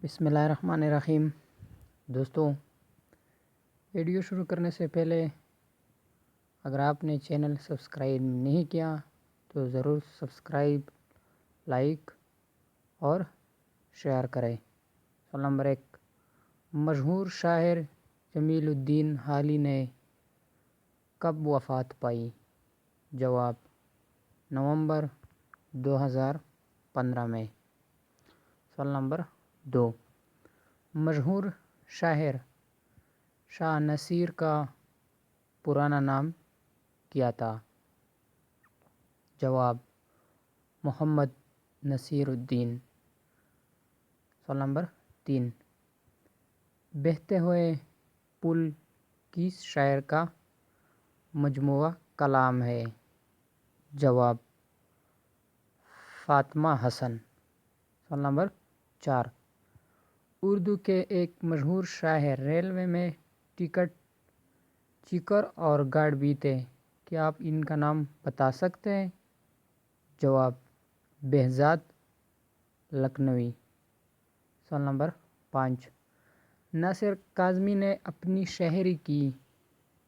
بسم اللہ الرحمن الرحیم۔ دوستوں، ویڈیو شروع کرنے سے پہلے اگر آپ نے چینل سبسکرائب نہیں کیا تو ضرور سبسکرائب، لائک اور شیئر کریں۔ سوال نمبر 1، مشہور شاعر جمیل الدین حالی نے کب وفات پائی؟ جواب: نومبر 2015 میں۔ سوال نمبر 2، مشہور شاعر شاہ نصیر کا پرانا نام کیا تھا؟ جواب: محمد نصیر الدین۔ سوال نمبر 3، بہتے ہوئے پل کس شاعر کا مجموعہ کلام ہے؟ جواب: فاطمہ حسن۔ سوال نمبر 4، اردو کے ایک مشہور شاعر ریلوے میں ٹکٹ چیکر اور گارڈ بھی تھے، کیا آپ ان کا نام بتا سکتے ہیں؟ جواب: بہزاد لکھنوی۔ سوال نمبر 5، ناصر کاظمی نے اپنی شاعری کی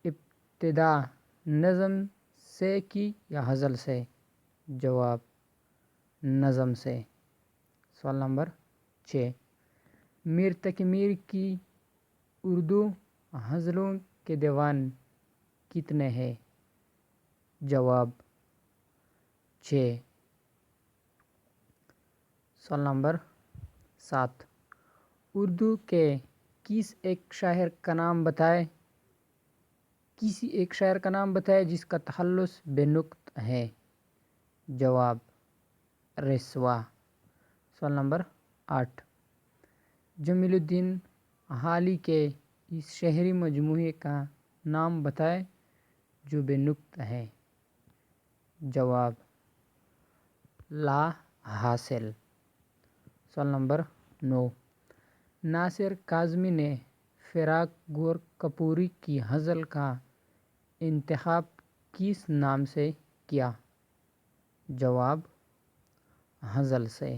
ابتدا نظم سے کی یا غزل سے؟ جواب: نظم سے۔ سوال نمبر 6، میر تقی میر کی اردو غزلوں کے دیوان کتنے ہیں؟ جواب: 6۔ سوال نمبر 7، اردو کے کسی ایک شاعر کا نام بتائیں جس کا تخلص بے نقط ہے؟ جواب: رسوا۔ سوال نمبر 8، جمیل الدین حالی کے اس شعری مجموعے کا نام بتائیں جو بے نقط ہے؟ جواب: لا حاصل۔ سوال نمبر 9، ناصر کاظمی نے فراق گورکھپوری کی غزل کا انتخاب کس نام سے کیا؟ جواب: غزل سے۔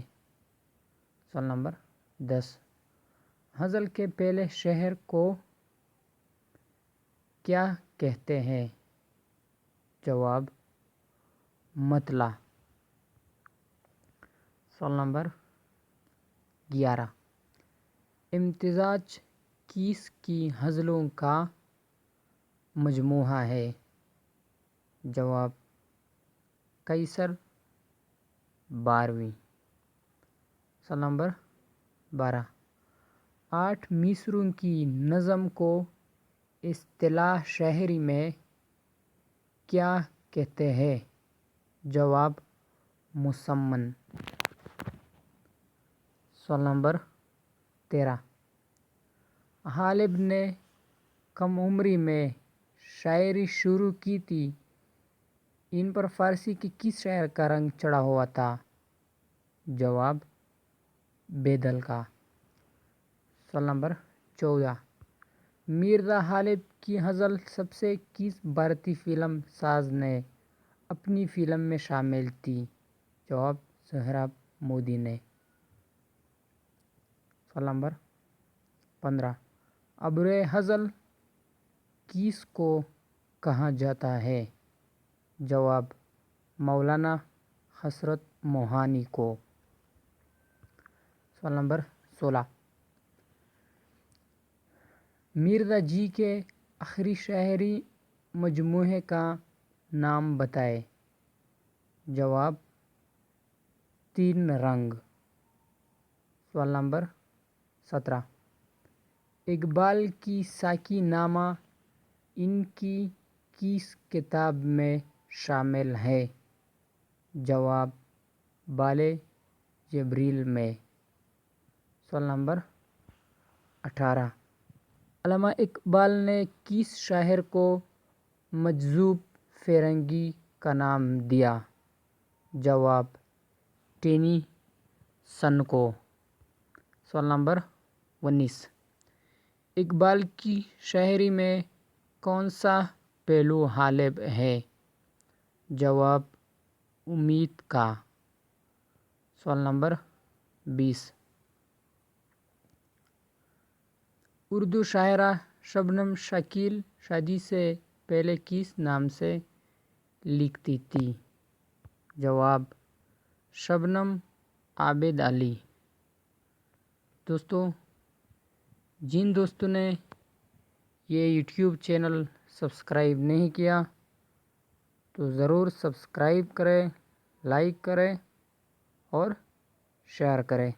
سوال نمبر 10، غزل کے پہلے شعر کو کیا کہتے ہیں؟ جواب: مطلع۔ سوال نمبر 11، امتزاج کس کی غزلوں کا مجموعہ ہے؟ جواب: قیصر بارہویں۔ سوال نمبر 12، 8 مصروں کی نظم کو اصطلاح شاعری میں کیا کہتے ہیں؟ جواب: مسمن۔ سوال نمبر 13، غالب نے کم عمری میں شاعری شروع کی تھی، ان پر فارسی کے کس شاعر کا رنگ چڑھا ہوا تھا؟ جواب: بیدل کا۔ سوال نمبر 14، مرزا غالب کی غزل سب سے کس بھارتی فلم ساز نے اپنی فلم میں شامل کی؟ جواب: سہراب مودی نے۔ سوال نمبر 15، ابرِ غزل کس کو کہا جاتا ہے؟ جواب: مولانا حسرت موہانی کو۔ سوال نمبر 16، مرزا جی کے آخری شاعری مجموعے کا نام بتائیں؟ جواب: تین رنگ۔ سوال نمبر 17، اقبال کی ساقی نامہ ان کی کس کتاب میں شامل ہے؟ جواب: بالِ جبریل میں۔ سوال نمبر 18، علامہ اقبال نے کس شاعر کو مجذوب فرنگی کا نام دیا؟ جواب: ٹینی سن کو۔ سوال نمبر 19، اقبال کی شاعری میں کون سا پہلو غالب ہے؟ جواب: امید کا۔ سوال نمبر 20، اردو شاعرہ شبنم شکیل شادی سے پہلے کس نام سے لکھتی تھی؟ جواب: شبنم عابد علی۔ دوستوں، جن دوستوں نے یہ یوٹیوب چینل سبسکرائب نہیں کیا تو ضرور سبسکرائب کریں، لائک کریں اور شیئر کریں۔